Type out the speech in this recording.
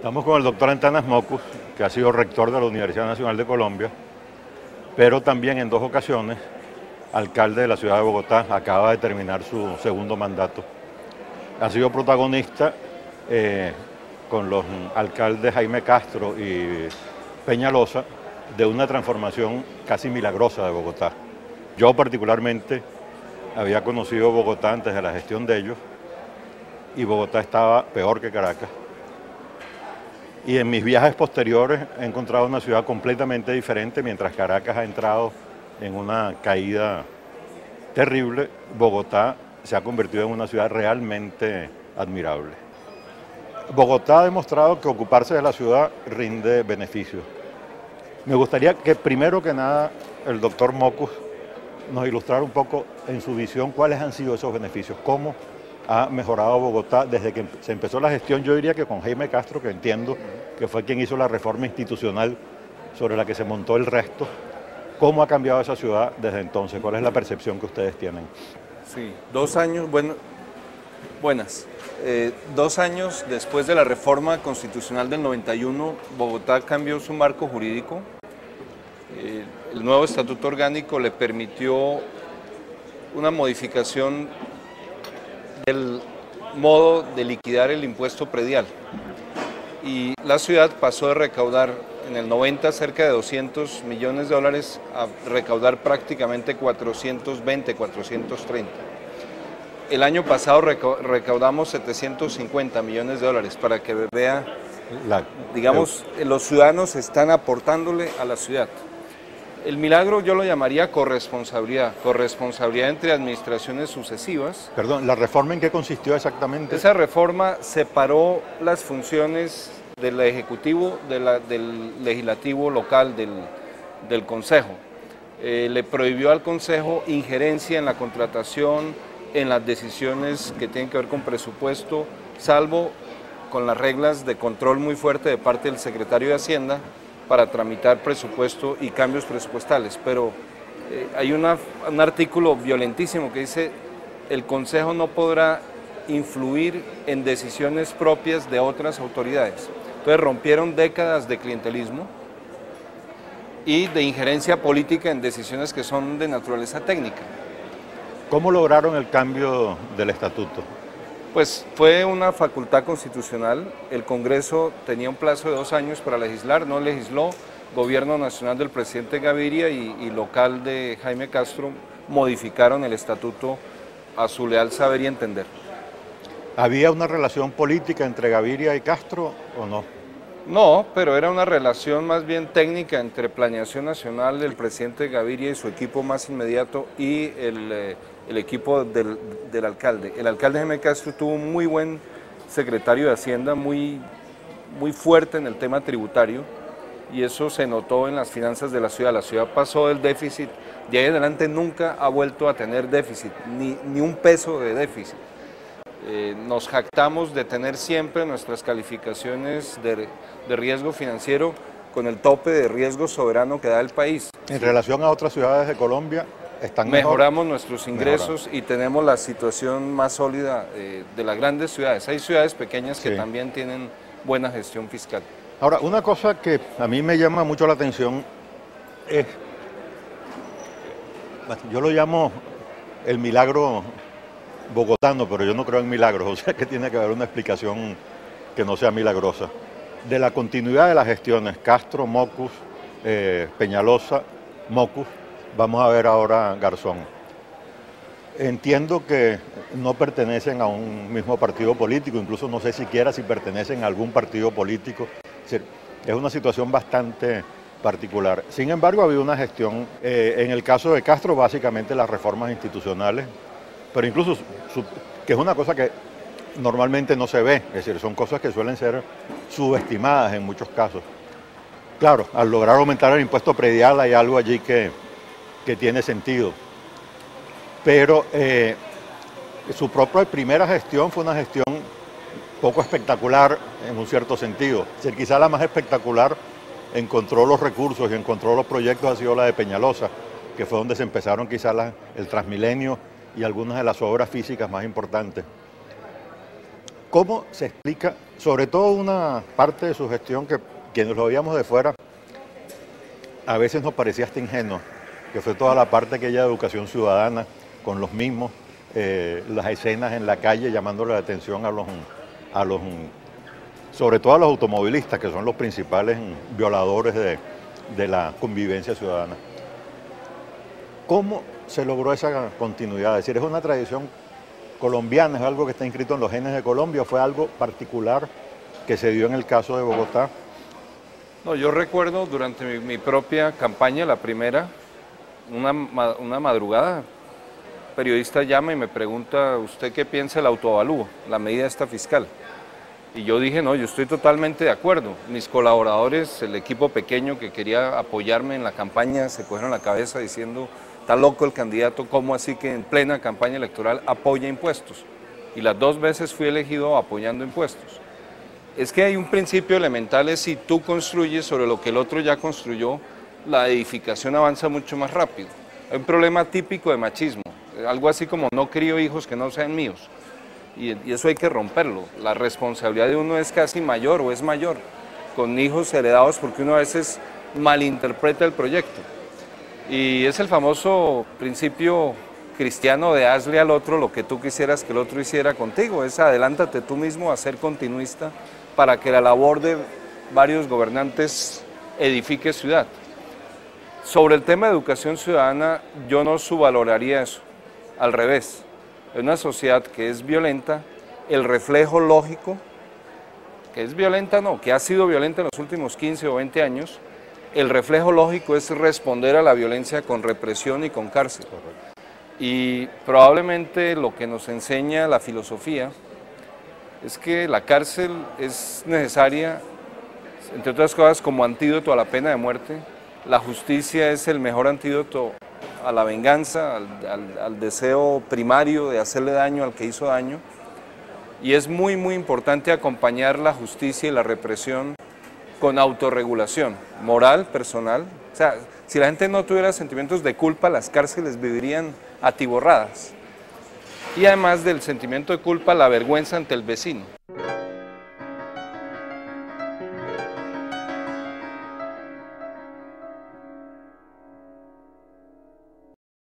Estamos con el doctor Antanas Mockus, que ha sido rector de la Universidad Nacional de Colombia, pero también en 2 ocasiones alcalde de la ciudad de Bogotá. Acaba de terminar su segundo mandato. Ha sido protagonista con los alcaldes Jaime Castro y Peñalosa de una transformación casi milagrosa de Bogotá. Yo particularmente había conocido Bogotá antes de la gestión de ellos y Bogotá estaba peor que Caracas. Y en mis viajes posteriores he encontrado una ciudad completamente diferente. Mientras Caracas ha entrado en una caída terrible, Bogotá se ha convertido en una ciudad realmente admirable. Bogotá ha demostrado que ocuparse de la ciudad rinde beneficios. Me gustaría que primero que nada el doctor Mockus nos ilustrara un poco en su visión cuáles han sido esos beneficios, cómo ha mejorado Bogotá desde que se empezó la gestión. Yo diría que con Jaime Castro, que entiendo que fue quien hizo la reforma institucional sobre la que se montó el resto. ¿Cómo ha cambiado esa ciudad desde entonces? ¿Cuál es la percepción que ustedes tienen? Sí, 2 años, buenas. 2 años después de la reforma constitucional del 91, Bogotá cambió su marco jurídico. El nuevo estatuto orgánico le permitió una modificación del modo de liquidar el impuesto predial. Y la ciudad pasó de recaudar en el 90 cerca de 200 millones de dólares a recaudar prácticamente 420, 430. El año pasado recaudamos 750 millones de dólares, para que vea, digamos, los ciudadanos están aportándole a la ciudad. El milagro yo lo llamaría corresponsabilidad entre administraciones sucesivas. Perdón, ¿la reforma en qué consistió exactamente? Esa reforma separó las funciones del Ejecutivo del Legislativo local, del Consejo. Le prohibió al Consejo injerencia en la contratación, en las decisiones que tienen que ver con presupuesto, salvo con las reglas de control muy fuerte de parte del secretario de Hacienda para tramitar presupuesto y cambios presupuestales. Pero hay un artículo violentísimo que dice: el Consejo no podrá influir en decisiones propias de otras autoridades. Entonces rompieron décadas de clientelismo y de injerencia política en decisiones que son de naturaleza técnica. ¿Cómo lograron el cambio del estatuto? Pues fue una facultad constitucional. El Congreso tenía un plazo de 2 años para legislar, no legisló. Gobierno nacional del presidente Gaviria y local de Jaime Castro modificaron el estatuto a su leal saber y entender. ¿Había una relación política entre Gaviria y Castro o no? No, pero era una relación más bien técnica entre Planeación Nacional del presidente Gaviria y su equipo más inmediato y el equipo del alcalde. El alcalde Jaime Castro tuvo un muy buen secretario de Hacienda, muy fuerte en el tema tributario, y eso se notó en las finanzas de la ciudad. La ciudad pasó del déficit, de ahí en adelante nunca ha vuelto a tener déficit, ni un peso de déficit. Nos jactamos de tener siempre nuestras calificaciones de riesgo financiero con el tope de riesgo soberano que da el país. En relación a otras ciudades de Colombia, mejoramos nuestros ingresos y tenemos la situación más sólida de las grandes ciudades. Hay ciudades pequeñas que también tienen buena gestión fiscal. Ahora, una cosa que a mí me llama mucho la atención es, yo lo llamo el milagro bogotano, pero yo no creo en milagros, o sea que tiene que haber una explicación que no sea milagrosa. De la continuidad de las gestiones, Castro, Mockus, Peñalosa, Mockus, vamos a ver ahora Garzón. Entiendo que no pertenecen a un mismo partido político, incluso no sé siquiera si pertenecen a algún partido político. Es una situación bastante particular. Sin embargo, ha habido una gestión, en el caso de Castro, básicamente las reformas institucionales, pero incluso que es una cosa que normalmente no se ve, es decir, son cosas que suelen ser subestimadas en muchos casos. Claro, al lograr aumentar el impuesto predial hay algo allí que tiene sentido, pero su propia primera gestión fue una gestión poco espectacular en un cierto sentido. Es decir, quizá la más espectacular encontró los recursos y encontró los proyectos ha sido la de Peñalosa, que fue donde se empezaron quizá el Transmilenio y algunas de las obras físicas más importantes. ¿Cómo se explica, sobre todo una parte de su gestión que quienes lo veíamos de fuera, a veces nos parecía hasta ingenuo, que fue toda la parte aquella de educación ciudadana, con los mismos, las escenas en la calle llamándole la atención sobre todo a los automovilistas, que son los principales violadores de la convivencia ciudadana? ¿Cómo se logró esa continuidad? Es decir, ¿es una tradición colombiana, es algo que está inscrito en los genes de Colombia, o fue algo particular que se dio en el caso de Bogotá? No, yo recuerdo durante mi propia campaña, la primera, una madrugada, un periodista llama y me pregunta, ¿usted qué piensa del autoavalúo, la medida esta fiscal? Y yo dije, no, yo estoy totalmente de acuerdo. Mis colaboradores, el equipo pequeño que quería apoyarme en la campaña, se cogieron la cabeza diciendo, está loco el candidato, ¿cómo así que en plena campaña electoral apoya impuestos? Y las 2 veces fui elegido apoyando impuestos. Es que hay un principio elemental, es si tú construyes sobre lo que el otro ya construyó, la edificación avanza mucho más rápido. Hay un problema típico de machismo, algo así como no crío hijos que no sean míos. Y eso hay que romperlo. La responsabilidad de uno es casi mayor o es mayor con hijos heredados porque uno a veces malinterpreta el proyecto. Y es el famoso principio cristiano de hazle al otro lo que tú quisieras que el otro hiciera contigo. Es adelántate tú mismo a ser continuista para que la labor de varios gobernantes edifique ciudad. Sobre el tema de educación ciudadana, yo no subvaloraría eso. Al revés. En una sociedad que es violenta, el reflejo lógico, que es violenta no, que ha sido violenta en los últimos 15 o 20 años, el reflejo lógico es responder a la violencia con represión y con cárcel. Y probablemente lo que nos enseña la filosofía es que la cárcel es necesaria, entre otras cosas, como antídoto a la pena de muerte. La justicia es el mejor antídoto a la venganza, al deseo primario de hacerle daño al que hizo daño, y es muy importante acompañar la justicia y la represión con autorregulación moral, personal. O sea, si la gente no tuviera sentimientos de culpa, las cárceles vivirían atiborradas. Y además del sentimiento de culpa, la vergüenza ante el vecino.